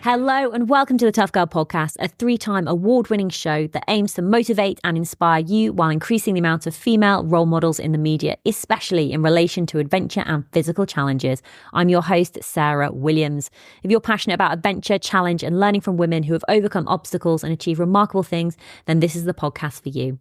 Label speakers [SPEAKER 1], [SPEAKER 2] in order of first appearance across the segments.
[SPEAKER 1] Hello and welcome to the Tough Girl Podcast, a 3-time award-winning show that aims to motivate and inspire you while increasing the amount of female role models in the media, especially in relation to adventure and physical challenges. I'm your host, Sarah Williams. If you're passionate about adventure, challenge and learning from women who have overcome obstacles and achieved remarkable things, then this is the podcast for you.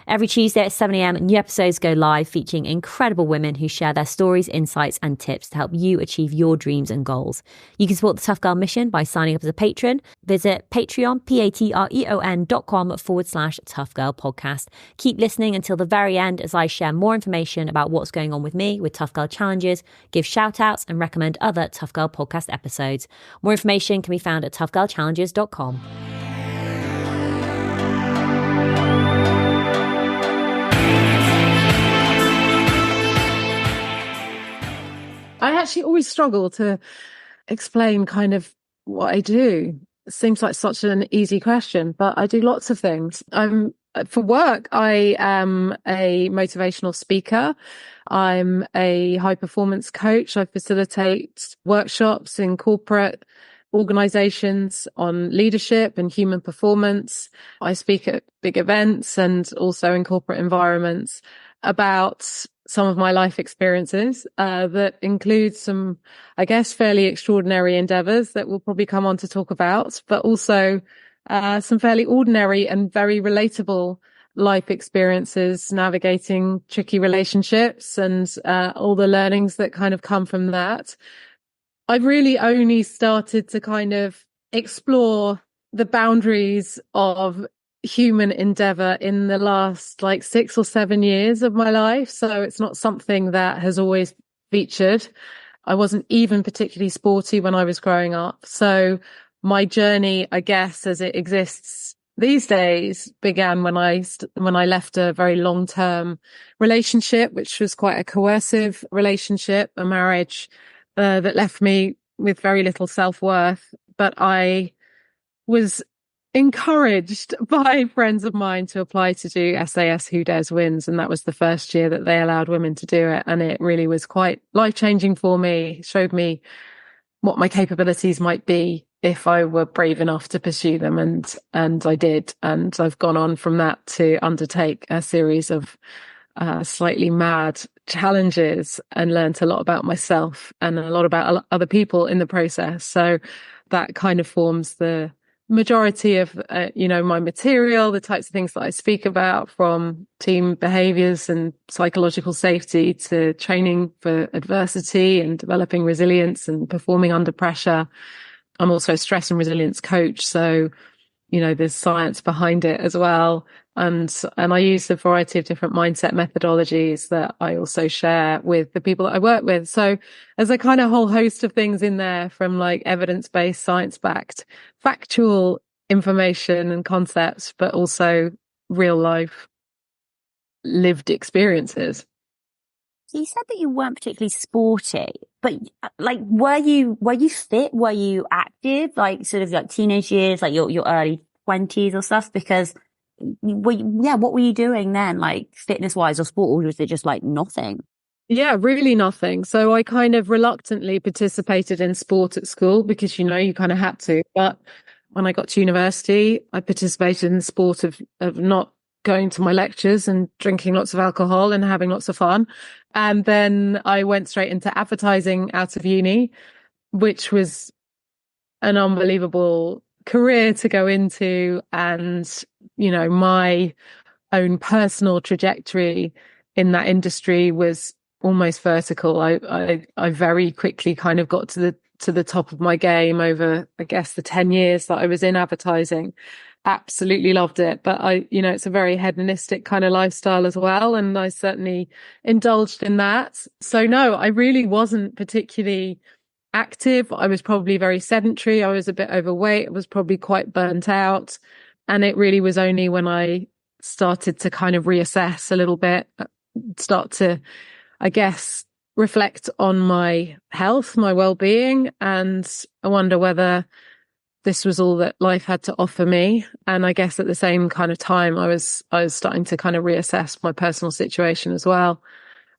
[SPEAKER 1] Every Tuesday at 7 a.m, new episodes go live featuring incredible women who share their stories, insights and tips to help you achieve your dreams and goals. You can support the Tough Girl mission by signing up as a patron. Visit Patreon, patreon.com/Tough Girl Podcast. Keep listening until the very end as I share more information about what's going on with me with Tough Girl Challenges, give shout outs and recommend other Tough Girl Podcast episodes. More information can be found at toughgirlchallenges.com.
[SPEAKER 2] I actually always struggle to explain kind of what I do. It seems like such an easy question, but I do lots of things. For work, I am a motivational speaker. I'm a high performance coach. I facilitate workshops in corporate organizations on leadership and human performance. I speak at big events and also in corporate environments about some of my life experiences that include some, I guess, fairly extraordinary endeavours that we'll probably come on to talk about, but also some fairly ordinary and very relatable life experiences, navigating tricky relationships and all the learnings that kind of come from that. I've really only started to kind of explore the boundaries of human endeavour in the last 6 or 7 years of my life. So it's not something that has always featured. I wasn't even particularly sporty when I was growing up. So my journey, I guess, as it exists these days, began when I left a very long-term relationship, which was quite a coercive relationship, a marriage that left me with very little self-worth. But I was encouraged by friends of mine to apply to do SAS Who Dares Wins. And that was the first year that they allowed women to do it. And it really was quite life-changing for me. It showed me what my capabilities might be if I were brave enough to pursue them. And I did. And I've gone on from that to undertake a series of slightly mad challenges and learnt a lot about myself and a lot about other people in the process. So that kind of forms the majority of my material, the types of things that I speak about, from team behaviors and psychological safety to training for adversity and developing resilience and performing under pressure. I'm also a stress and resilience coach, so there's science behind it as well, and I use a variety of different mindset methodologies that I also share with the people that I work with. So there's a kind of whole host of things in there, from evidence-based, science-backed, factual information and concepts, but also real life lived experiences.
[SPEAKER 1] So you said that you weren't particularly sporty, but were you fit? Were you active? Teenage years, your early 20s or stuff? Because what were you doing then, fitness wise or sport, or was it just nothing?
[SPEAKER 2] Yeah, really nothing. So I kind of reluctantly participated in sport at school because, you kind of had to. But when I got to university, I participated in the sport of not going to my lectures and drinking lots of alcohol and having lots of fun. And then I went straight into advertising out of uni, which was an unbelievable career to go into. And, my own personal trajectory in that industry was almost vertical. I very quickly kind of got to the top of my game over, I guess, the 10 years that I was in advertising. Absolutely loved it. But it's a very hedonistic kind of lifestyle as well. And I certainly indulged in that. So no, I really wasn't particularly active. I was probably very sedentary. I was a bit overweight. I was probably quite burnt out. And it really was only when I started to kind of reassess a little bit, start to, I guess, reflect on my health, my well-being, and I wonder whether this was all that life had to offer me. And I guess at the same kind of time, I was starting to kind of reassess my personal situation as well.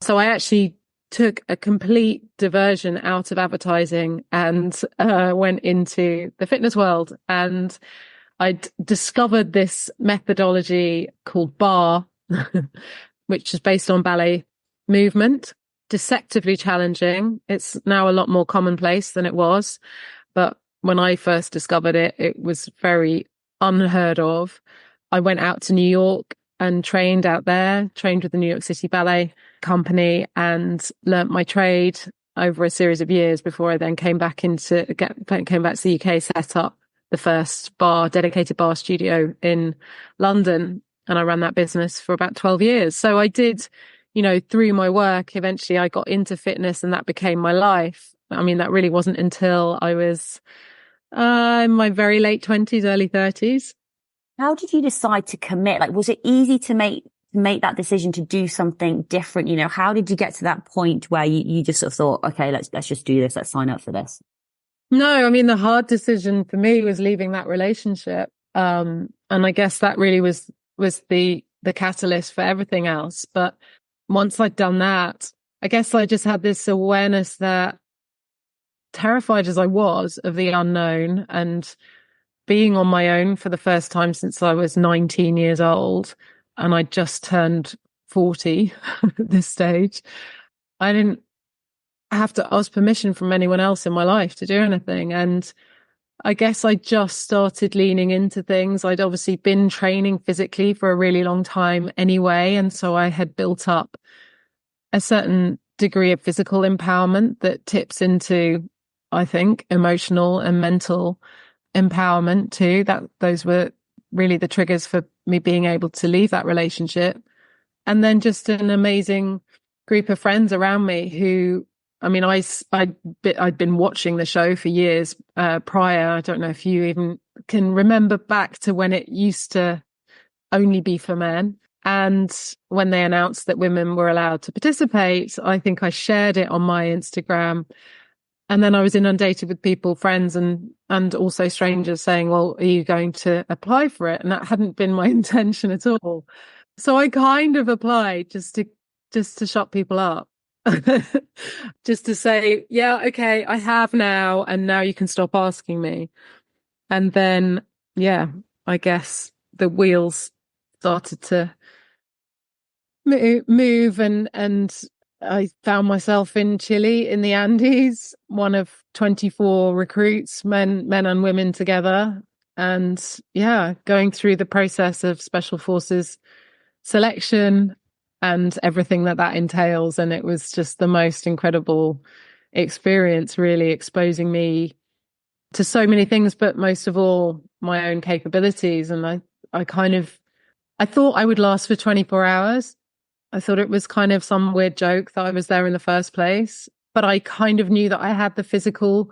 [SPEAKER 2] So I actually took a complete diversion out of advertising and went into the fitness world. And I'd discovered this methodology called bar, which is based on ballet movement, deceptively challenging. It's now a lot more commonplace than it was. But when I first discovered it, it was very unheard of. I went out to New York and trained out there, trained with the New York City Ballet Company, and learnt my trade over a series of years before I then came back to the UK, set up the first dedicated bar studio in London. And I ran that business for about 12 years. So I did, through my work, eventually I got into fitness and that became my life. I mean, that really wasn't until I was in my very late 20s, early 30s.
[SPEAKER 1] How did you decide to commit? Like, was it easy to make that decision to do something different? How did you get to that point where you just sort of thought, okay, let's just do this. Let's sign up for this.
[SPEAKER 2] No, I mean, the hard decision for me was leaving that relationship. And I guess that really was the catalyst for everything else. But once I'd done that, I guess I just had this awareness that, terrified as I was of the unknown and being on my own for the first time since I was 19 years old, and I just turned 40 at this stage, I didn't have to ask permission from anyone else in my life to do anything. And I guess I just started leaning into things. I'd obviously been training physically for a really long time anyway. And so I had built up a certain degree of physical empowerment that tips into, I think, emotional and mental empowerment too. Those were really the triggers for me being able to leave that relationship. And then just an amazing group of friends around me who, I mean, I'd been watching the show for years prior. I don't know if you even can remember back to when it used to only be for men. And when they announced that women were allowed to participate, I think I shared it on my Instagram. And then I was inundated with people, friends and also strangers saying, well, are you going to apply for it? And that hadn't been my intention at all. So I kind of applied just to shut people up. Just to say, yeah, okay, I have now, and now you can stop asking me. And then, yeah, I guess the wheels started to move and I found myself in Chile in the Andes, one of 24 recruits, men and women together. And yeah, going through the process of Special Forces selection and everything that entails. And it was just the most incredible experience, really exposing me to so many things, but most of all, my own capabilities. And I thought I would last for 24 hours. I thought it was kind of some weird joke that I was there in the first place, but I kind of knew that I had the physical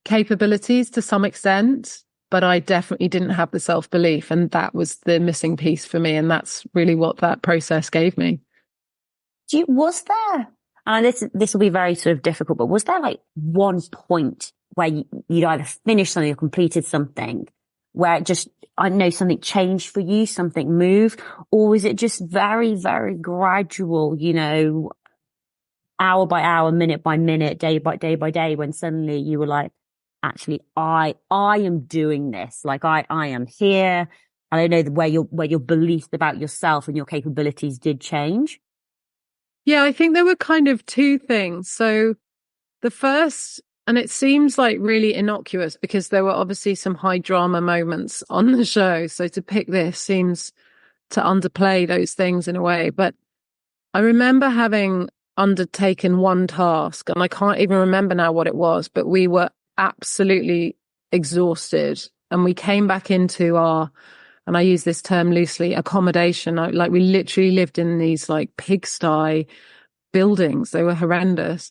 [SPEAKER 2] capabilities to some extent, but I definitely didn't have the self-belief. And that was the missing piece for me. And that's really what that process gave me.
[SPEAKER 1] Was there, and this will be very sort of difficult, but was there like one point where you'd either finished something or completed something where it just, I don't know, something changed for you, something moved, or was it just very, very gradual, hour by hour, minute by minute, day by day, when suddenly you were like, actually, I am doing this. Like I am here. And I know where your beliefs about yourself and your capabilities did change.
[SPEAKER 2] Yeah, I think there were kind of two things. So the first, and it seems like really innocuous because there were obviously some high drama moments on the show. So to pick this seems to underplay those things in a way. But I remember having undertaken one task, and I can't even remember now what it was, but we were absolutely exhausted. And we came back into our, and I use this term loosely, accommodation. Like we literally lived in these like pigsty buildings. They were horrendous.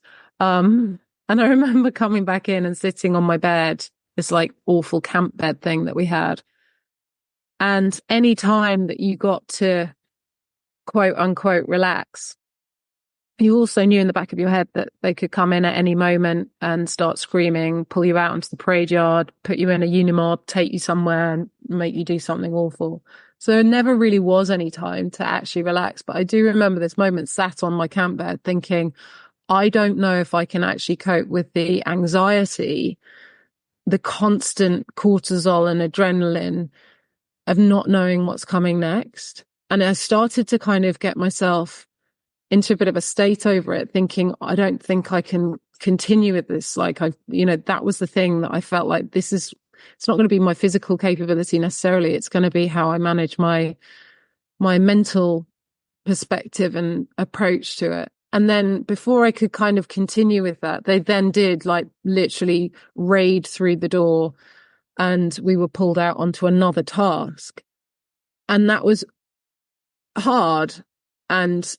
[SPEAKER 2] And I remember coming back in and sitting on my bed, this like awful camp bed thing that we had. And any time that you got to quote unquote relax, you also knew in the back of your head that they could come in at any moment and start screaming, pull you out into the parade yard, put you in a unimob, take you somewhere and make you do something awful. So there never really was any time to actually relax. But I do remember this moment sat on my camp bed thinking, I don't know if I can actually cope with the anxiety, the constant cortisol and adrenaline of not knowing what's coming next. And I started to kind of get myself into a bit of a state over it, thinking, I don't think I can continue with this. Like, that was the thing that I felt like it's not going to be my physical capability necessarily. It's going to be how I manage my mental perspective and approach to it. And then before I could kind of continue with that, they then did like literally raid through the door and we were pulled out onto another task. And that was hard and,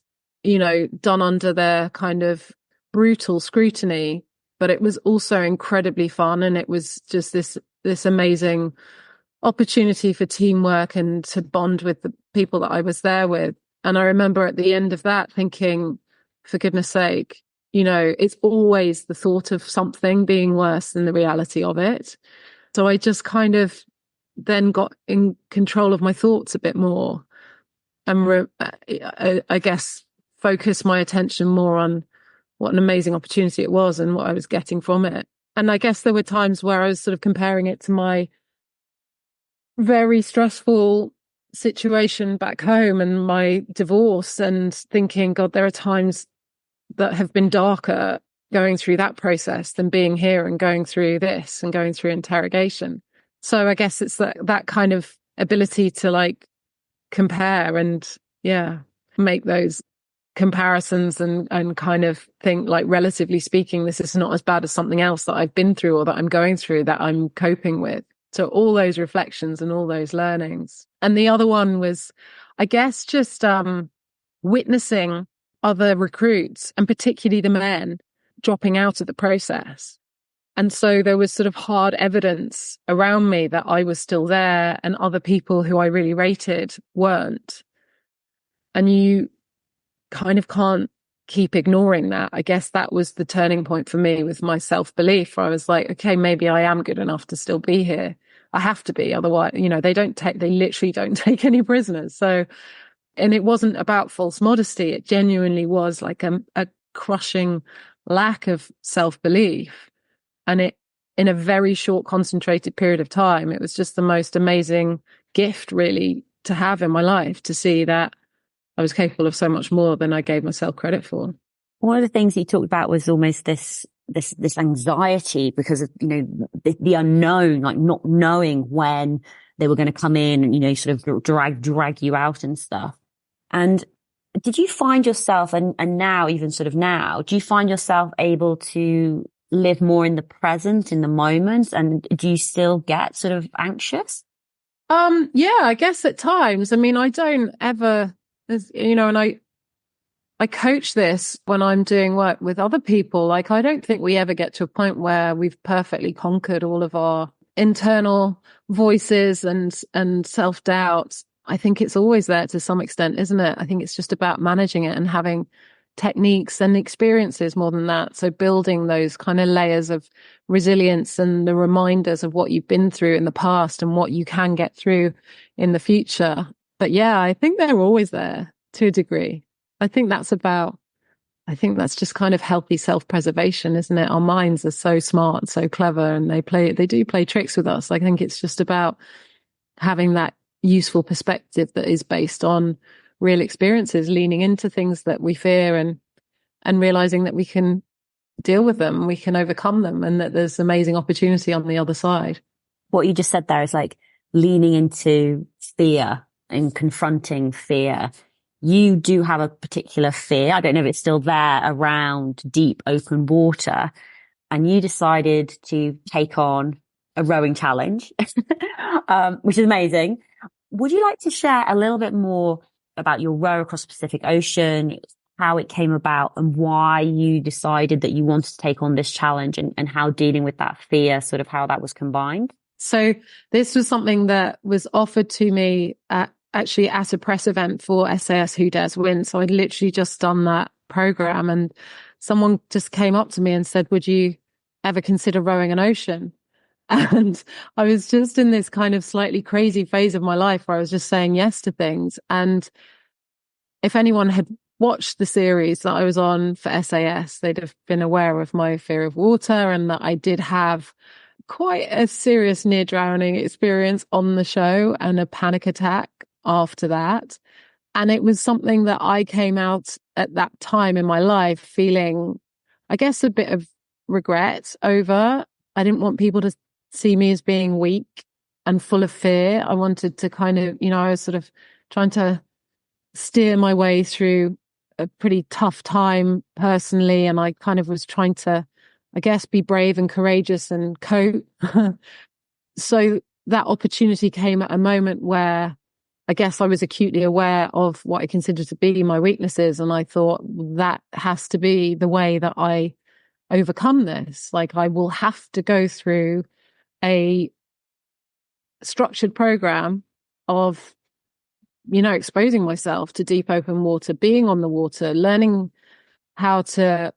[SPEAKER 2] done under their kind of brutal scrutiny, but it was also incredibly fun. And it was just this amazing opportunity for teamwork and to bond with the people that I was there with. And I remember at the end of that thinking, for goodness sake, it's always the thought of something being worse than the reality of it. So I just kind of then got in control of my thoughts a bit more and I guess focus my attention more on what an amazing opportunity it was and what I was getting from it. And I guess there were times where I was sort of comparing it to my very stressful situation back home and my divorce and thinking, God, there are times that have been darker going through that process than being here and going through this and going through interrogation. So I guess it's that kind of ability to like compare and make those comparisons and kind of think like, relatively speaking, this is not as bad as something else that I've been through or that I'm going through that I'm coping with. So all those reflections and all those learnings. And the other one was, I guess, just witnessing other recruits and particularly the men dropping out of the process. And so there was sort of hard evidence around me that I was still there and other people who I really rated weren't. And you kind of can't keep ignoring that. I guess that was the turning point for me with my self-belief, where I was like, okay, maybe I am good enough to still be here. I have to be. Otherwise, they literally don't take any prisoners. So, and it wasn't about false modesty. It genuinely was like a crushing lack of self-belief. And it, in a very short, concentrated period of time, it was just the most amazing gift really to have in my life, to see that I was capable of so much more than I gave myself credit for.
[SPEAKER 1] One of the things you talked about was almost this anxiety because of, the unknown, like not knowing when they were going to come in and, sort of drag you out and stuff. And did you find yourself, and now, even sort of now, do you find yourself able to live more in the present, in the moment? And do you still get sort of anxious?
[SPEAKER 2] Yeah, I guess at times. I mean, I don't ever, and I coach this when I'm doing work with other people. Like, I don't think we ever get to a point where we've perfectly conquered all of our internal voices and self-doubt. I think it's always there to some extent, isn't it? I think it's just about managing it and having techniques and experiences more than that. So building those kind of layers of resilience and the reminders of what you've been through in the past and what you can get through in the future. But yeah, I think they're always there to a degree. I think that's just kind of healthy self-preservation, isn't it? Our minds are so smart, so clever, and they do play tricks with us. I think it's just about having that useful perspective that is based on real experiences, leaning into things that we fear and realizing that we can deal with them, we can overcome them, and that there's amazing opportunity on the other side.
[SPEAKER 1] What you just said there is like leaning into fear and confronting fear. You do have a particular fear. I don't know if it's still there, around deep open water. And you decided to take on a rowing challenge, which is amazing. Would you like to share a little bit more about your row across the Pacific Ocean, how it came about and why you decided that you wanted to take on this challenge, and how dealing with that fear, sort of how that was combined?
[SPEAKER 2] So this was something that was offered to me actually at a press event for SAS Who Dares Wins. So I'd literally just done that program and someone just came up to me and said, would you ever consider rowing an ocean? And I was just in this kind of slightly crazy phase of my life where I was just saying yes to things. And if anyone had watched the series that I was on for SAS, they'd have been aware of my fear of water and that I did have quite a serious near drowning experience on the show and a panic attack after that. And it was something that I came out at that time in my life feeling, I guess, a bit of regret over. I didn't want people to see me as being weak and full of fear. I wanted to kind of, I was sort of trying to steer my way through a pretty tough time personally. And I kind of was trying to, I guess, be brave and courageous and cope. So that opportunity came at a moment where I guess I was acutely aware of what I considered to be my weaknesses. And I thought that has to be the way that I overcome this. Like, I will have to go through a structured program of, exposing myself to deep open water, being on the water, learning how to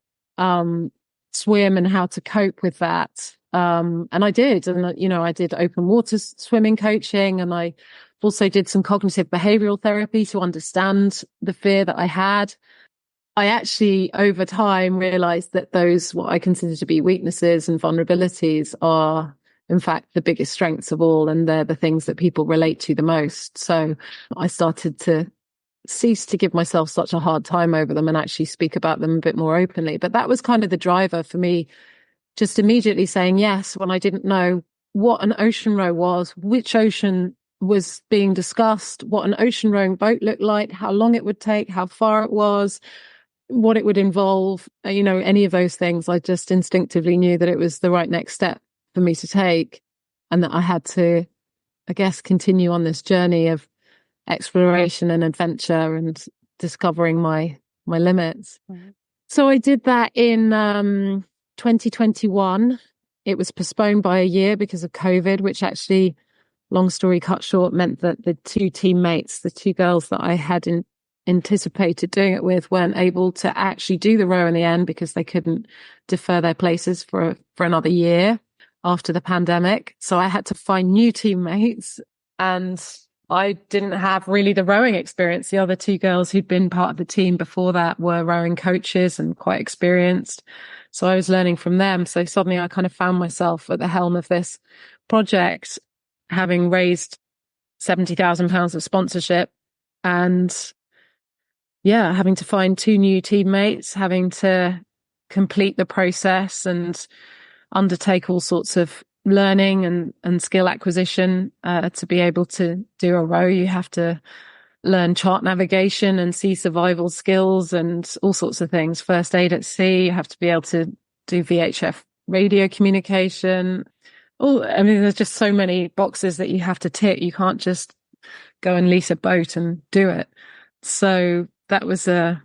[SPEAKER 2] swim and how to cope with that. And I did. And, I did open water swimming coaching, and I also did some cognitive behavioral therapy to understand the fear that I had. I actually, over time, realized that those, what I consider to be weaknesses and vulnerabilities, are, in fact, the biggest strengths of all. And they're the things that people relate to the most. So I started to cease to give myself such a hard time over them and actually speak about them a bit more openly. But that was kind of the driver for me, just immediately saying yes when I didn't know what an ocean row was, which ocean was being discussed, what an ocean rowing boat looked like, how long it would take, how far it was, what it would involve, any of those things. I just instinctively knew that it was the right next step for me to take, and that I had to, I guess, continue on this journey of exploration and adventure and discovering my limits. Right. So I did that in 2021. It was postponed by a year because of COVID, which actually, long story cut short, meant that the two teammates, the two girls that I had anticipated doing it with, weren't able to actually do the row in the end because they couldn't defer their places for another year after the pandemic. So I had to find new teammates, and I didn't have really the rowing experience. The other two girls who'd been part of the team before that were rowing coaches and quite experienced. So I was learning from them. So suddenly I kind of found myself at the helm of this project, having raised £70,000 of sponsorship, and having to find two new teammates, having to complete the process and undertake all sorts of learning and skill acquisition to be able to do a row. You have to learn chart navigation and sea survival skills and all sorts of things. First aid at sea. You have to be able to do VHF radio communication. There's just so many boxes that you have to tick. You can't just go and lease a boat and do it. So that was a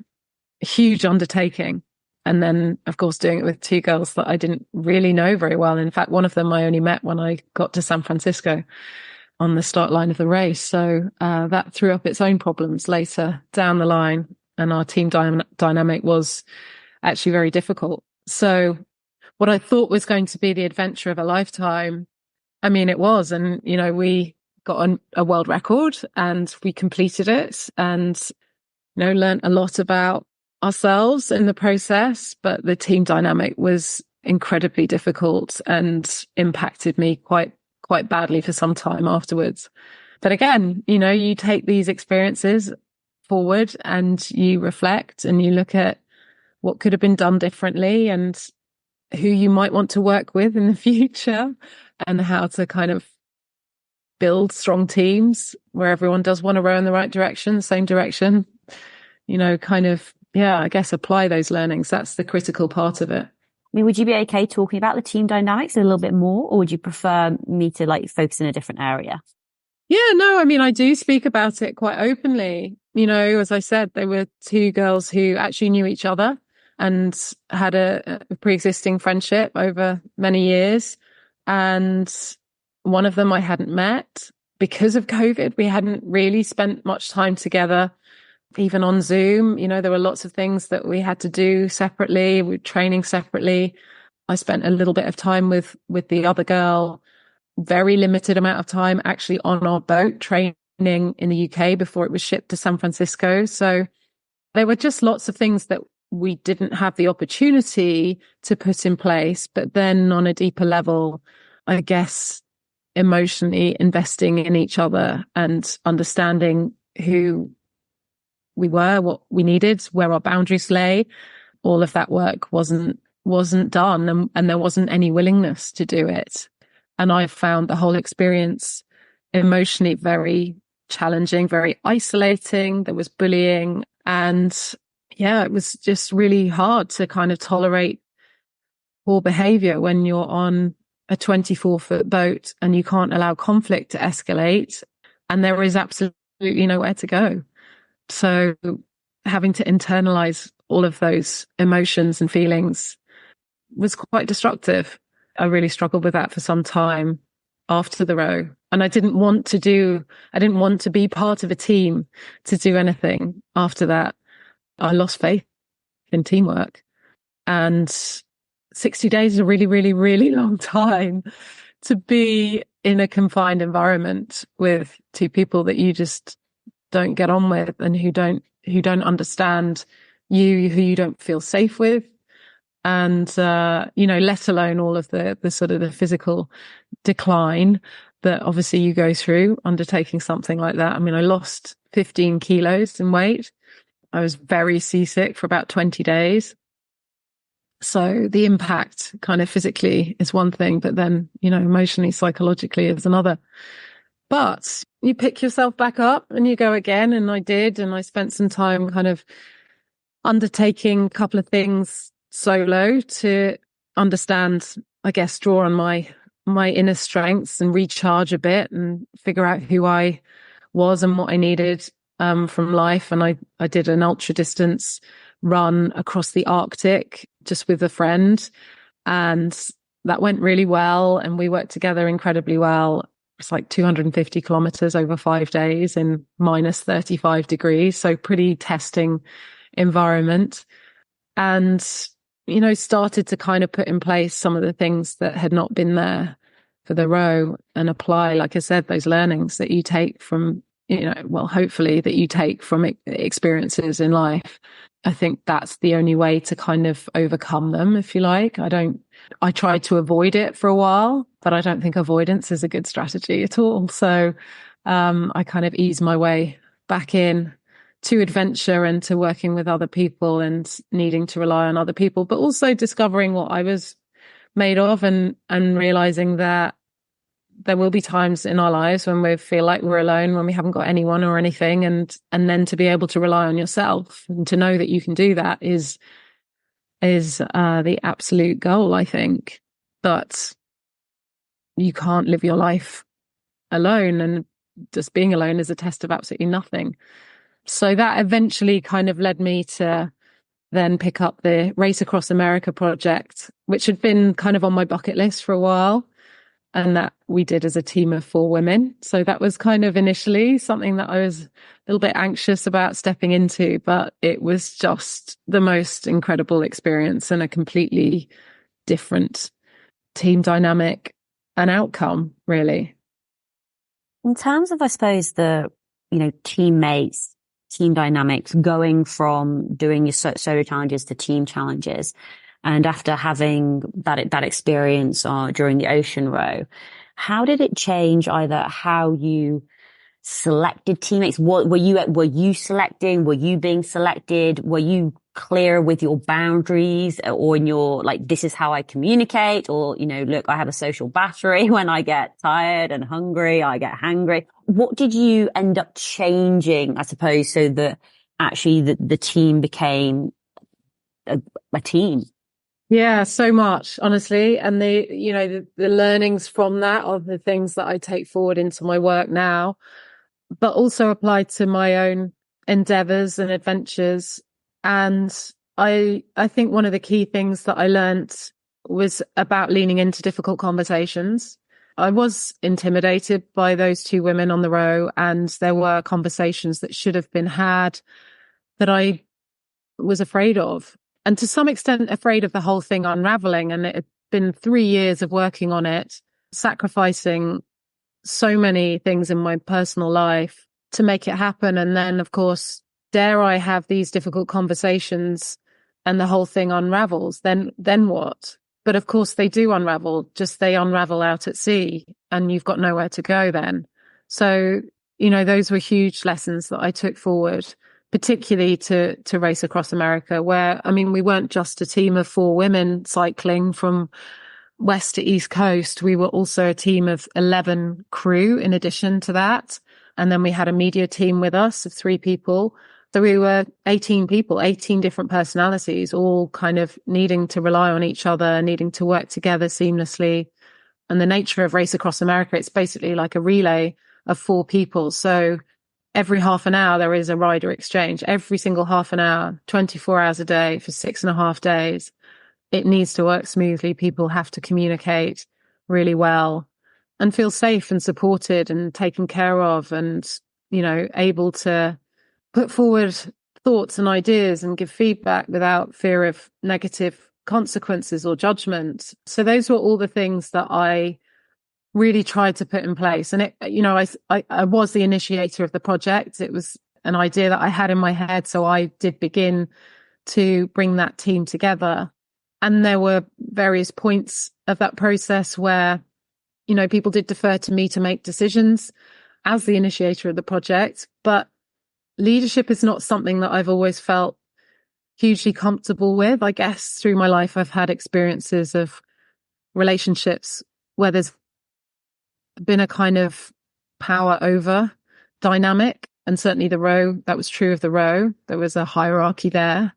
[SPEAKER 2] huge undertaking. And then, of course, doing it with two girls that I didn't really know very well. In fact, one of them I only met when I got to San Francisco on the start line of the race. So that threw up its own problems later down the line. And our team dynamic was actually very difficult. So what I thought was going to be the adventure of a lifetime, it was. And, we got a world record and we completed it and, learned a lot about ourselves in the process. But the team dynamic was incredibly difficult and impacted me quite badly for some time afterwards. But again, you take these experiences forward and you reflect and you look at what could have been done differently and who you might want to work with in the future and how to kind of build strong teams where everyone does want to row in the right direction, same direction, I guess apply those learnings. That's the critical part of it.
[SPEAKER 1] Would you be okay talking about the team dynamics a little bit more, or would you prefer me to focus in a different area?
[SPEAKER 2] Yeah, no, I do speak about it quite openly. As I said, there were two girls who actually knew each other and had a pre-existing friendship over many years. And one of them I hadn't met because of COVID. We hadn't really spent much time together, even on Zoom. There were lots of things that we had to do separately. We were training separately. I spent a little bit of time with the other girl, very limited amount of time actually on our boat training in the UK before it was shipped to San Francisco. So There were just lots of things that we didn't have the opportunity to put in place. But then on a deeper level, I guess, emotionally investing in each other and understanding who we were, what we needed, where our boundaries lay. All of that work wasn't done, and there wasn't any willingness to do it. And I found the whole experience emotionally very challenging, very isolating. There was bullying, and yeah, it was just really hard to kind of tolerate poor behavior when you're on a 24-foot boat and you can't allow conflict to escalate, and there is absolutely nowhere to go. So having to internalize all of those emotions and feelings was quite destructive. I really struggled with that for some time after the row. And I didn't want to be part of a team to do anything after that. I lost faith in teamwork. And 60 days is a really, really, really long time to be in a confined environment with two people that you just don't get on with and who don't understand you, who you don't feel safe with. And, let alone all of the sort of the physical decline that obviously you go through undertaking something like that. I mean, I lost 15 kilos in weight. I was very seasick for about 20 days. So the impact kind of physically is one thing, but then, emotionally, psychologically is another. But you pick yourself back up and you go again. And I did. And I spent some time kind of undertaking a couple of things solo to understand, I guess, draw on my inner strengths and recharge a bit and figure out who I was and what I needed from life. And I did an ultra distance run across the Arctic just with a friend, and that went really well. And we worked together incredibly well. It's like 250 kilometers over 5 days in minus 35 degrees. So pretty testing environment. And, started to kind of put in place some of the things that had not been there for the row and apply, like I said, those learnings that you take from, hopefully that you take from experiences in life. I think that's the only way to kind of overcome them, if you like. I tried to avoid it for a while, but I don't think avoidance is a good strategy at all. So I kind of eased my way back in to adventure and to working with other people and needing to rely on other people, but also discovering what I was made of and realizing that there will be times in our lives when we feel like we're alone, when we haven't got anyone or anything. And then to be able to rely on yourself and to know that you can do that is the absolute goal, I think. But you can't live your life alone, and just being alone is a test of absolutely nothing. So that eventually kind of led me to then pick up the Race Across America project, which had been kind of on my bucket list for a while, and that we did as a team of 4 women. So that was kind of initially something that I was a little bit anxious about stepping into, but it was just the most incredible experience and a completely different team dynamic and outcome, really.
[SPEAKER 1] In terms of, I suppose, the, teammates, team dynamics, going from doing your solo challenges to team challenges, and after having that experience during the ocean row, how did it change either how you selected teammates? What were you selecting? Were you being selected? Were you clear with your boundaries, or in your, like, this is how I communicate, or, look, I have a social battery. When I get tired and hungry, I get hangry. What did you end up changing, I suppose, so that actually the team became a team?
[SPEAKER 2] Yeah, so much, honestly. And the learnings from that are the things that I take forward into my work now, but also applied to my own endeavours and adventures. And I think one of the key things that I learnt was about leaning into difficult conversations. I was intimidated by those 2 women on the row, and there were conversations that should have been had that I was afraid of. And to some extent afraid of the whole thing unraveling. And it had been 3 years of working on it, sacrificing so many things in my personal life to make it happen. And then, of course, dare I have these difficult conversations and the whole thing unravels, then what? But of course they do unravel, just they unravel out at sea and you've got nowhere to go then. So, those were huge lessons that I took forward, particularly to Race Across America, where, we weren't just a team of 4 women cycling from west to east coast. We were also a team of 11 crew in addition to that. And then we had a media team with us of 3 people. So we were 18 people, 18 different personalities, all kind of needing to rely on each other, needing to work together seamlessly. And the nature of Race Across America, it's basically like a relay of 4 people. So every half an hour, there is a rider exchange. Every single half an hour, 24 hours a day for 6.5 days. It needs to work smoothly. People have to communicate really well and feel safe and supported and taken care of and, able to put forward thoughts and ideas and give feedback without fear of negative consequences or judgment. So those were all the things that I really tried to put in place. And I was the initiator of the project. It was an idea that I had in my head. So I did begin to bring that team together. And there were various points of that process where, people did defer to me to make decisions as the initiator of the project. But leadership is not something that I've always felt hugely comfortable with. I guess through my life, I've had experiences of relationships where there's been a kind of power over dynamic. And certainly the row, that was true of the row. There was a hierarchy there.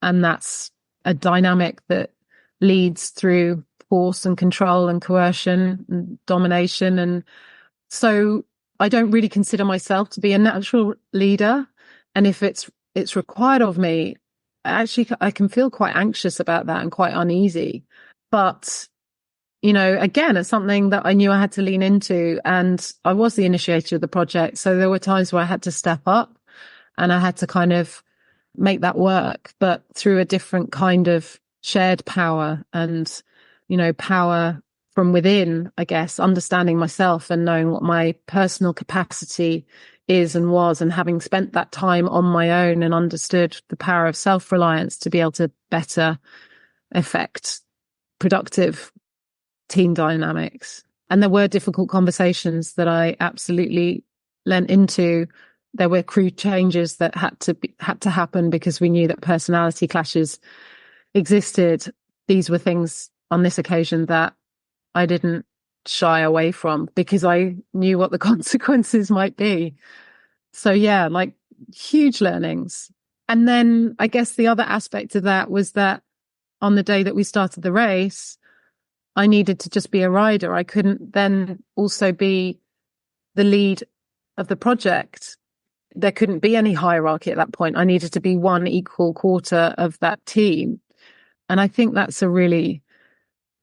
[SPEAKER 2] And that's a dynamic that leads through force and control and coercion and domination. And so I don't really consider myself to be a natural leader. And if it's required of me, actually, I can feel quite anxious about that and quite uneasy. But, again, it's something that I knew I had to lean into. And I was the initiator of the project. So there were times where I had to step up and I had to kind of make that work, but through a different kind of shared power and, power from within, I guess, understanding myself and knowing what my personal capacity is and was, and having spent that time on my own and understood the power of self-reliance to be able to better affect productive team dynamics. And there were difficult conversations that I absolutely lent into. There were crew changes that had to happen because we knew that personality clashes existed. These were things on this occasion that I didn't shy away from because I knew what the consequences might be. So yeah, like huge learnings. And then I guess the other aspect of that was that on the day that we started the race, I needed to just be a rider. I couldn't then also be the lead of the project. There couldn't be any hierarchy at that point. I needed to be 1 equal quarter of that team. And I think that's a really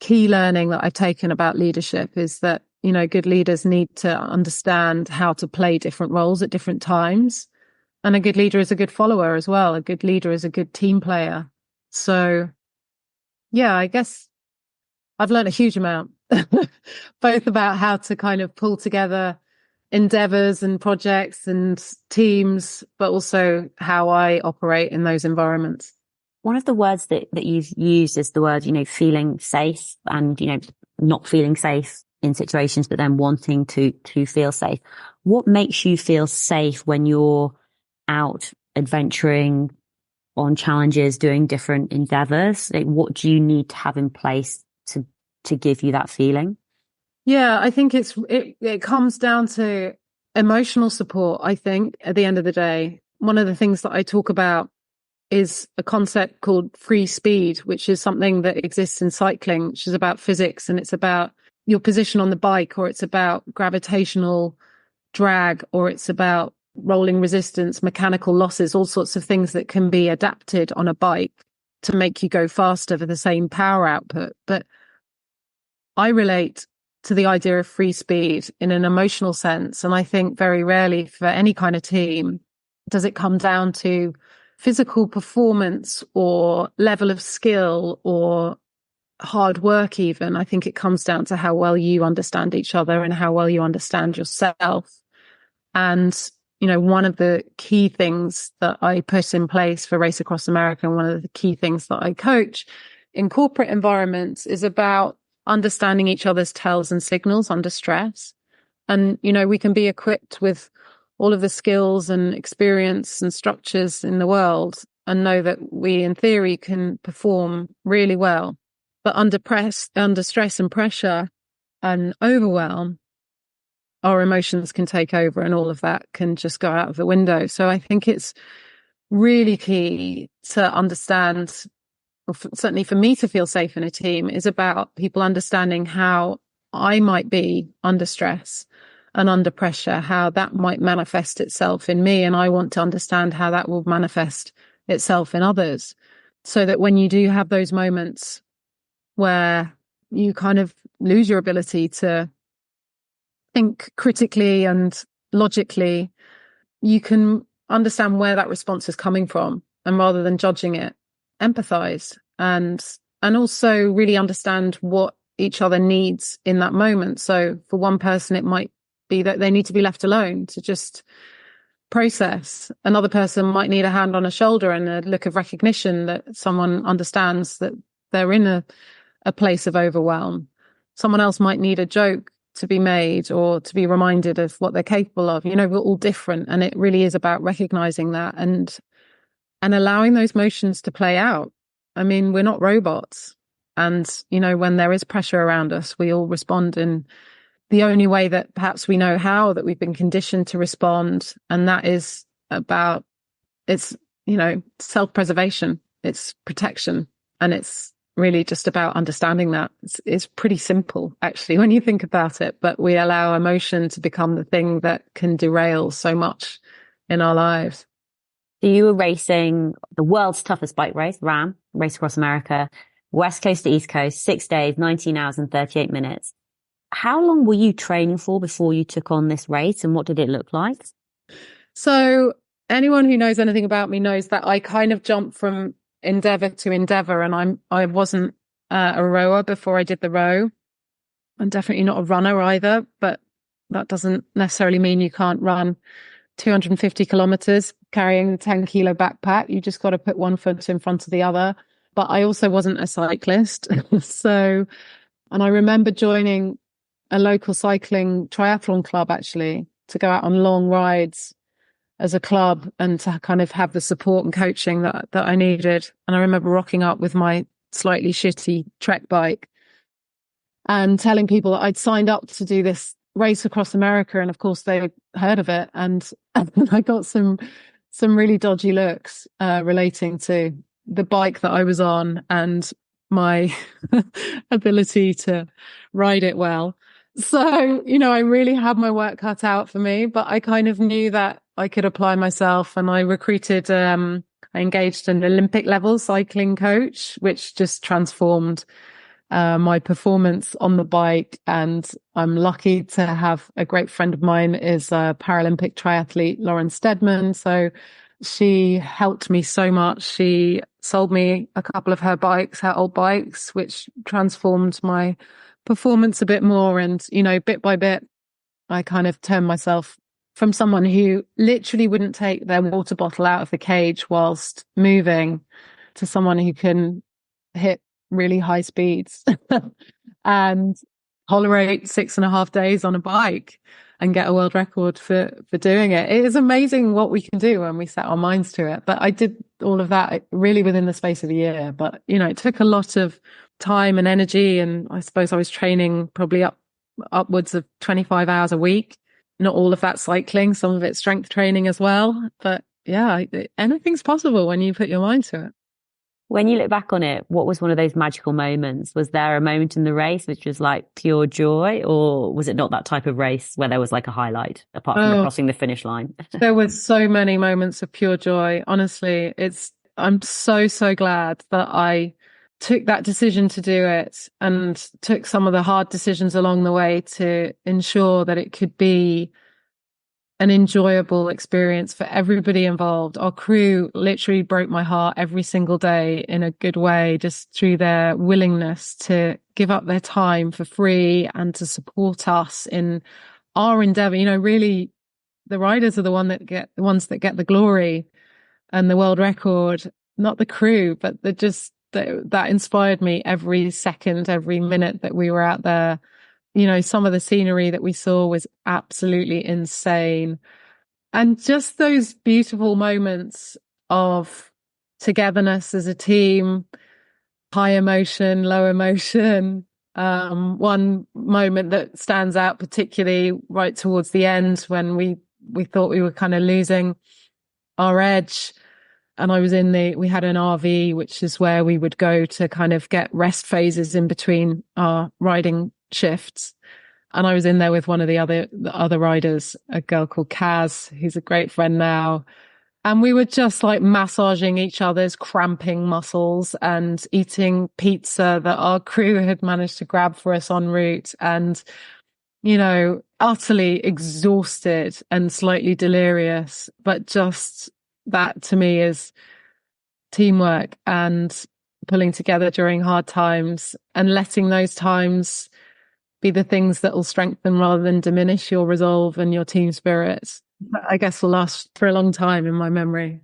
[SPEAKER 2] key learning that I've taken about leadership is that, good leaders need to understand how to play different roles at different times. And a good leader is a good follower as well. A good leader is a good team player. So yeah, I guess I've learned a huge amount, both about how to kind of pull together endeavors and projects and teams, but also how I operate in those environments.
[SPEAKER 1] One of the words that you've used is the word, feeling safe and, not feeling safe in situations, but then wanting to feel safe. What makes you feel safe when you're out adventuring on challenges, doing different endeavors? Like, what do you need to have in place to give you that feeling?
[SPEAKER 2] Yeah, I think it comes down to emotional support, I think, at the end of the day. One of the things that I talk about is a concept called free speed, which is something that exists in cycling, which is about physics, and it's about your position on the bike, or it's about gravitational drag, or it's about rolling resistance, mechanical losses, all sorts of things that can be adapted on a bike to make you go faster for the same power output. But I relate to the idea of free speed in an emotional sense. And I think very rarely for any kind of team does it come down to physical performance or level of skill or hard work even. I think it comes down to how well you understand each other and how well you understand yourself. And one of the key things that I put in place for Race Across America, and one of the key things that I coach in corporate environments, is about understanding each other's tells and signals under stress. And, we can be equipped with all of the skills and experience and structures in the world and know that we, in theory, can perform really well. But under stress and pressure and overwhelm, our emotions can take over and all of that can just go out of the window. So I think it's really key to understand, or certainly for me to feel safe in a team, is about people understanding how I might be under stress and under pressure, how that might manifest itself in me. And I want to understand how that will manifest itself in others, so that when you do have those moments where you kind of lose your ability to think critically and logically, you can understand where that response is coming from, and rather than judging it, empathize and also really understand what each other needs in that moment. So for one person, it might be that they need to be left alone to just process. Another person might need a hand on a shoulder and a look of recognition that someone understands that they're in a place of overwhelm. Someone else might need a joke to be made or to be reminded of what they're capable of. We're all different, and it really is about recognizing that and allowing those motions to play out. I mean, we're not robots. And, when there is pressure around us, we all respond in the only way that perhaps we know how, that we've been conditioned to respond. And that is about, it's, self-preservation, it's protection. And it's really just about understanding that. It's pretty simple, actually, when you think about it. But we allow emotion to become the thing that can derail so much in our lives.
[SPEAKER 1] So you were racing the world's toughest bike race, RAAM, Race Across America, West Coast to East Coast, 6 days, 19 hours and 38 minutes. How long were you training for before you took on this race, and what did it look like?
[SPEAKER 2] So anyone who knows anything about me knows that I kind of jumped from endeavour to endeavour, and I wasn't a rower before I did the row. I'm definitely not a runner either, but that doesn't necessarily mean you can't run 250 kilometers carrying a 10-kilo backpack. You just got to put one foot in front of the other. But I also wasn't a cyclist. And I remember joining a local cycling triathlon club, actually, to go out on long rides as a club and to kind of have the support and coaching that I needed. And I remember rocking up with my slightly shitty Trek bike and telling people that I'd signed up to do this race across America. And of course they heard of it. And I got some really dodgy looks relating to the bike that I was on and my ability to ride it well. So, I really had my work cut out for me, but I kind of knew that I could apply myself, and I recruited, I engaged an Olympic level cycling coach, which just transformed my performance on the bike. And I'm lucky to have a great friend of mine is a Paralympic triathlete, Lauren Steadman. So she helped me so much. She sold me a couple of her bikes, her old bikes, which transformed my performance a bit more. And, bit by bit, I kind of turned myself from someone who literally wouldn't take their water bottle out of the cage whilst moving to someone who can hit really high speeds and tolerate 6.5 days on a bike and get a world record for doing it. It is amazing what we can do when we set our minds to it. But I did all of that really within the space of a year. But, it took a lot of time and energy. And I suppose I was training probably upwards of 25 hours a week. Not all of that cycling, some of it strength training as well. But yeah, anything's possible when you put your mind to it.
[SPEAKER 1] When you look back on it, what was one of those magical moments? Was there a moment in the race which was like pure joy, or was it not that type of race where there was like a highlight apart from crossing the finish line?
[SPEAKER 2] There were so many moments of pure joy. Honestly, I'm so glad that I took that decision to do it and took some of the hard decisions along the way to ensure that it could be an enjoyable experience for everybody involved. Our crew literally broke my heart every single day in a good way, just through their willingness to give up their time for free and to support us in our endeavour. Really the riders are the ones that get the glory and the world record, not the crew, but that inspired me every second, every minute that we were out there. Some of the scenery that we saw was absolutely insane. And just those beautiful moments of togetherness as a team, high emotion, low emotion. One moment that stands out particularly right towards the end when we thought we were kind of losing our edge. And we had an RV, which is where we would go to kind of get rest phases in between our riding shifts. And I was in there with one of the other riders, a girl called Kaz, who's a great friend now. And we were just like massaging each other's cramping muscles and eating pizza that our crew had managed to grab for us en route. And, utterly exhausted and slightly delirious. But just that to me is teamwork and pulling together during hard times and letting those times be the things that will strengthen rather than diminish your resolve and your team spirit. I guess will last for a long time in my memory.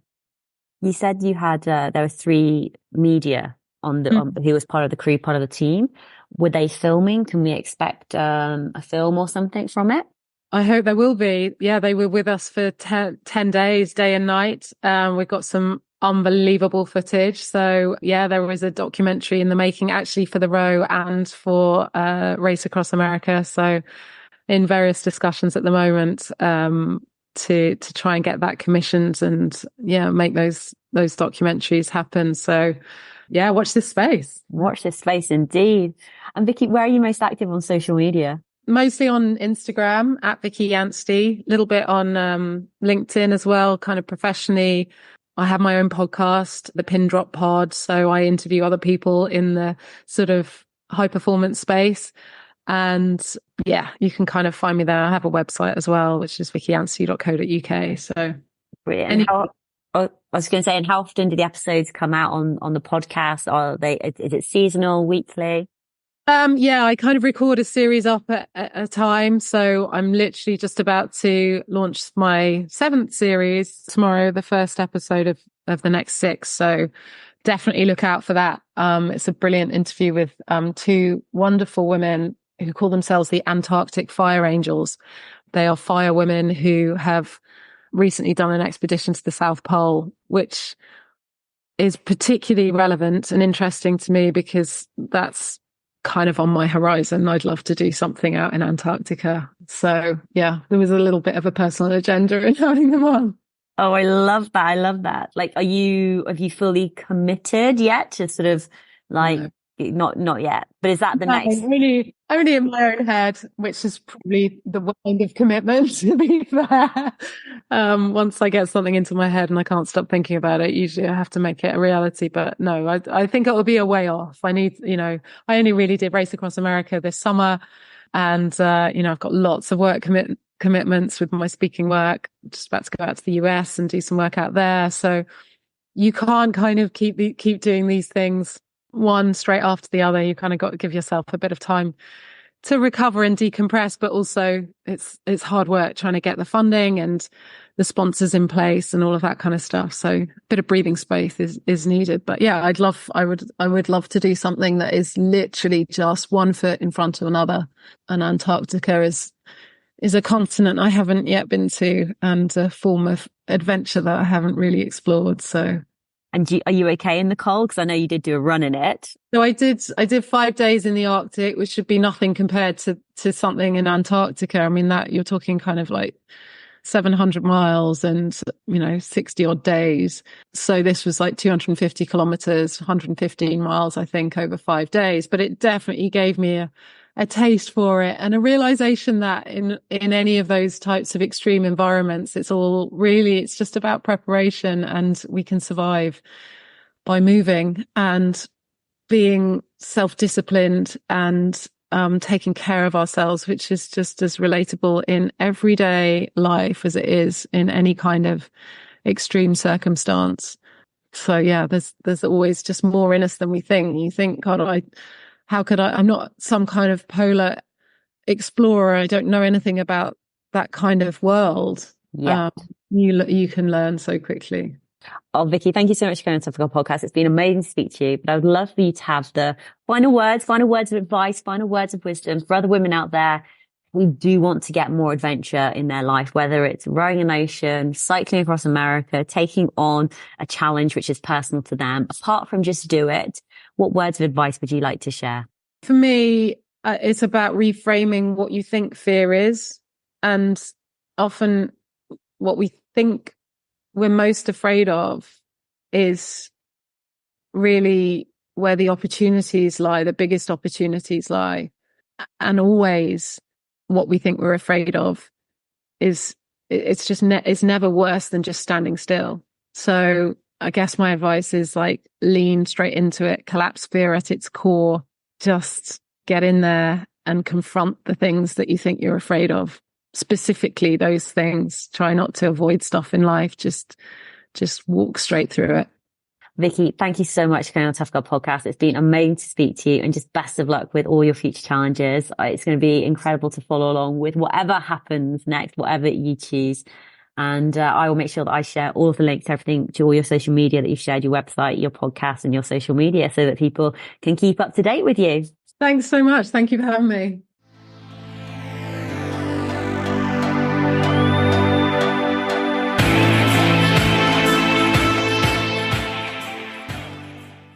[SPEAKER 1] You said you had there were 3 media on who was part of the crew, part of the team. Were they filming? Can we expect a film or something from it?
[SPEAKER 2] I hope there will be. Yeah, they were with us for 10 days, day and night. We've got some unbelievable footage. So yeah, there was a documentary in the making actually for the Row and for Race Across America. So in various discussions at the moment to try and get that commissioned and make those documentaries happen. So yeah, watch this space.
[SPEAKER 1] Watch this space indeed. And Vicki, where are you most active on social media?
[SPEAKER 2] Mostly on Instagram at Vicki Anstey, a little bit on LinkedIn as well, kind of professionally. I have my own podcast, the Pin Drop Pod. So I interview other people in the sort of high performance space. And yeah, you can kind of find me there. I have a website as well, which is vickianstey.co.uk. So
[SPEAKER 1] brilliant. I was going to say, and how often do the episodes come out on the podcast? Is it seasonal, weekly?
[SPEAKER 2] I kind of record a series up at a time. So I'm literally just about to launch my 7th series tomorrow, the first episode of the next 6. So definitely look out for that. It's a brilliant interview with 2 wonderful women who call themselves the Antarctic Fire Angels. They are fire women who have recently done an expedition to the South Pole, which is particularly relevant and interesting to me because that's kind of on my horizon. I'd love to do something out in Antarctica. So yeah, there was a little bit of a personal agenda in having them on.
[SPEAKER 1] Oh, I love that. I love that. Like, have you fully committed yet to sort of like, no. Not yet, but is that the next?
[SPEAKER 2] Only in my own head, which is probably the kind of commitment to be fair. Once I get something into my head and I can't stop thinking about it, usually I have to make it a reality. But no, I think it will be a way off. I only really did Race Across America this summer. And, I've got lots of work commitments with my speaking work. I'm just about to go out to the US and do some work out there. So you can't kind of keep doing these things one straight after the other. You kind of got to give yourself a bit of time to recover and decompress, but also it's hard work trying to get the funding and the sponsors in place and all of that kind of stuff. So a bit of breathing space is needed. But yeah, I would love to do something that is literally just one foot in front of another. And Antarctica is a continent I haven't yet been to and a form of adventure that I haven't really explored. So.
[SPEAKER 1] And are you okay in the cold? Because I know you did do a run in it.
[SPEAKER 2] So I did 5 days in the Arctic, which should be nothing compared to something in Antarctica. I mean, that you're talking kind of like 700 miles and, 60 odd days. So this was like 250 kilometers, 115 miles, I think, over 5 days. But it definitely gave me a taste for it and a realization that in any of those types of extreme environments, it's just about preparation, and we can survive by moving and being self-disciplined and taking care of ourselves, which is just as relatable in everyday life as it is in any kind of extreme circumstance. So yeah, there's always just more in us than we think. You think, God, I'm not some kind of polar explorer. I don't know anything about that kind of world.
[SPEAKER 1] Yeah.
[SPEAKER 2] You can learn so quickly.
[SPEAKER 1] Oh, Vicki, thank you so much for coming on Topical Podcast. It's been amazing to speak to you, but I would love for you to have the final words of advice, final words of wisdom for other women out there who do want to get more adventure in their life, whether it's rowing an ocean, cycling across America, taking on a challenge which is personal to them. Apart from just do it, what words of advice would you like to share?
[SPEAKER 2] For me, it's about reframing what you think fear is. And often what we think we're most afraid of is really where the opportunities lie, the biggest opportunities lie. And always what we think we're afraid of is it's never worse than just standing still. So I guess my advice is like lean straight into it, collapse fear at its core, just get in there and confront the things that you think you're afraid of. Specifically those things. Try not to avoid stuff in life. Just walk straight through it.
[SPEAKER 1] Vicki, thank you so much for coming on Tough Girl Podcast. It's been amazing to speak to you, and just best of luck with all your future challenges. It's going to be incredible to follow along with whatever happens next, whatever you choose. And I will make sure that I share all of the links, everything to all your social media that you've shared, your website, your podcast and your social media, so that people can keep up to date with you.
[SPEAKER 2] Thanks so much. Thank you for having me.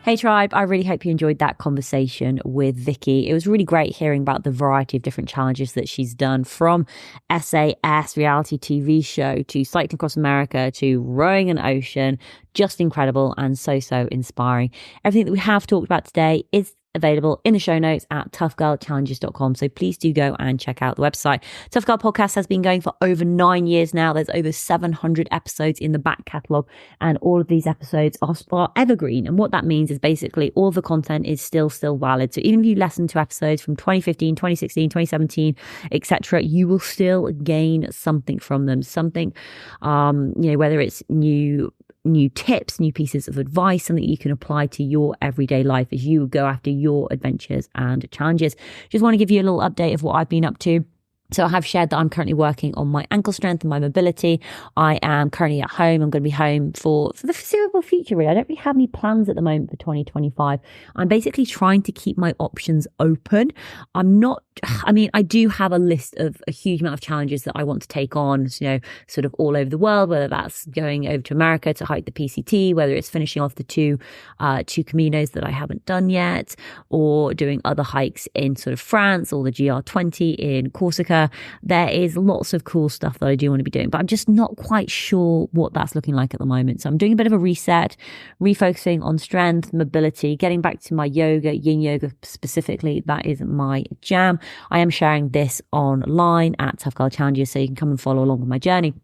[SPEAKER 1] Hey Tribe, I really hope you enjoyed that conversation with Vicki. It was really great hearing about the variety of different challenges that she's done, from SAS reality TV show to cycling across America to rowing an ocean. Just incredible and so inspiring. Everything that we have talked about today is available in the show notes at toughgirlchallenges.com. So please do go and check out the website. Tough Girl Podcast has been going for over 9 years now. There's over 700 episodes in the back catalogue, and all of these episodes are evergreen. And what that means is basically all the content is still valid. So even if you listen to episodes from 2015, 2016, 2017, etc., you will still gain something from them. Something, whether it's new tips, new pieces of advice, something you can apply to your everyday life as you go after your adventures and challenges. Just want to give you a little update of what I've been up to. So I have shared that I'm currently working on my ankle strength and my mobility. I am currently at home. I'm going to be home for the foreseeable future, really. I don't really have any plans at the moment for 2025. I'm basically trying to keep my options open. I do have a list of a huge amount of challenges that I want to take on, sort of all over the world, whether that's going over to America to hike the PCT, whether it's finishing off the two Caminos that I haven't done yet, or doing other hikes in sort of France, or the GR20 in Corsica. There is lots of cool stuff that I do want to be doing, but I'm just not quite sure what that's looking like at the moment. So I'm doing a bit of a reset, refocusing on strength, mobility, getting back to my yoga, yin yoga specifically. That is my jam. I am sharing this online at Tough Girl Challenges, so you can come and follow along with my journey.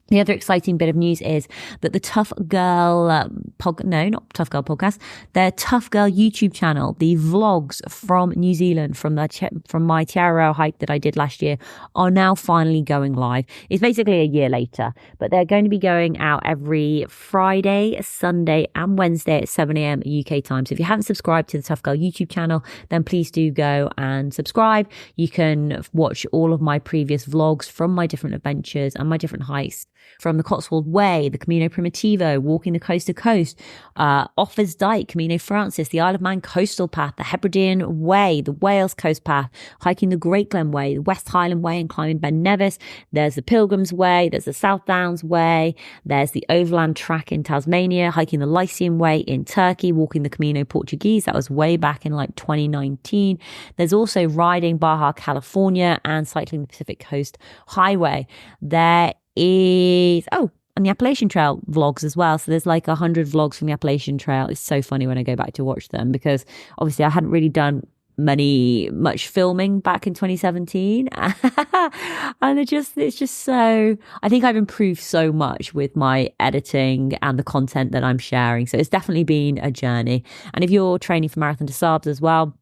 [SPEAKER 1] The other exciting bit of news is that the Tough Girl, not Tough Girl Podcast, their Tough Girl YouTube channel, the vlogs from New Zealand, from my Te Aroha hike that I did last year, are now finally going live. It's basically a year later, but they're going to be going out every Friday, Sunday and Wednesday at 7 a.m. UK time. So if you haven't subscribed to the Tough Girl YouTube channel, then please do go and subscribe. You can watch all of my previous vlogs from my different adventures and my different hikes, from the Cotswold Way, the Camino Primitivo, walking the coast to coast, Offers Dyke, Camino Francis, the Isle of Man Coastal Path, the Hebridean Way, the Wales Coast Path, hiking the Great Glen Way, the West Highland Way, and climbing Ben Nevis. There's the Pilgrims Way, there's the South Downs Way, there's the Overland Track in Tasmania, hiking the Lycian Way in Turkey, walking the Camino Portuguese. That was way back in 2019. There's also riding Baja California and cycling the Pacific Coast Highway. There is and the Appalachian Trail vlogs as well. So there's 100 vlogs from the Appalachian Trail. It's so funny when I go back to watch them, because obviously I hadn't really done much filming back in 2017 and it's just so, I think I've improved so much with my editing and the content that I'm sharing. So it's definitely been a journey. And if you're training for Marathon des Sables as well,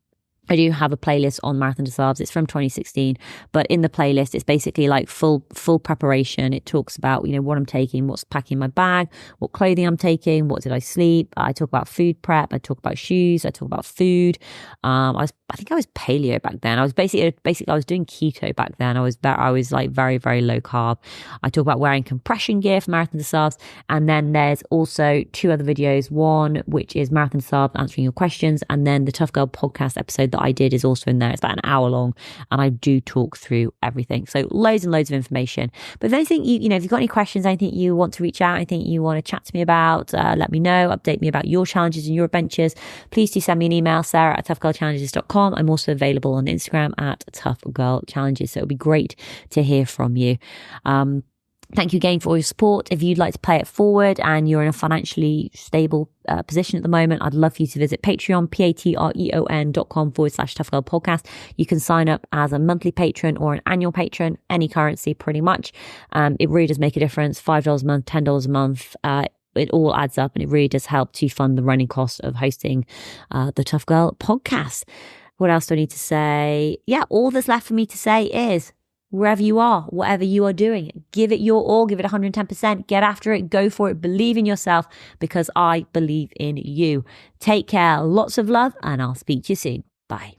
[SPEAKER 1] I do have a playlist on Marathon to Sabs. It's from 2016, but in the playlist, it's basically like full preparation. It talks about, what I'm taking, what's packing in my bag, what clothing I'm taking, what did I sleep. I talk about food prep. I talk about shoes. I talk about food. I think I was paleo back then. I was basically I was doing keto back then. I was like very, very low carb. I talk about wearing compression gear for Marathon to Sabs. And then there's also 2 other videos. One, which is Marathon to Sabs answering your questions. And then the Tough Girl podcast episode that I did is also in there. It's about an hour long, and I do talk through everything. So loads and loads of information. But if anything, if you've got any questions, anything you want to reach out, anything you want to chat to me about, let me know, update me about your challenges and your adventures. Please do send me an email, sarah@toughgirlchallenges.com. I'm also available on Instagram @toughgirlchallenges. So it'll be great to hear from you. Thank you again for all your support. If you'd like to play it forward and you're in a financially stable position at the moment, I'd love for you to visit Patreon, patreon.com/toughgirlpodcast. You can sign up as a monthly patron or an annual patron, any currency pretty much. It really does make a difference. $5 a month, $10 a month. It all adds up, and it really does help to fund the running cost of hosting the Tough Girl podcast. What else do I need to say? Yeah, all that's left for me to say is, wherever you are, whatever you are doing, give it your all, give it 110%, get after it, go for it, believe in yourself, because I believe in you. Take care, lots of love, and I'll speak to you soon. Bye.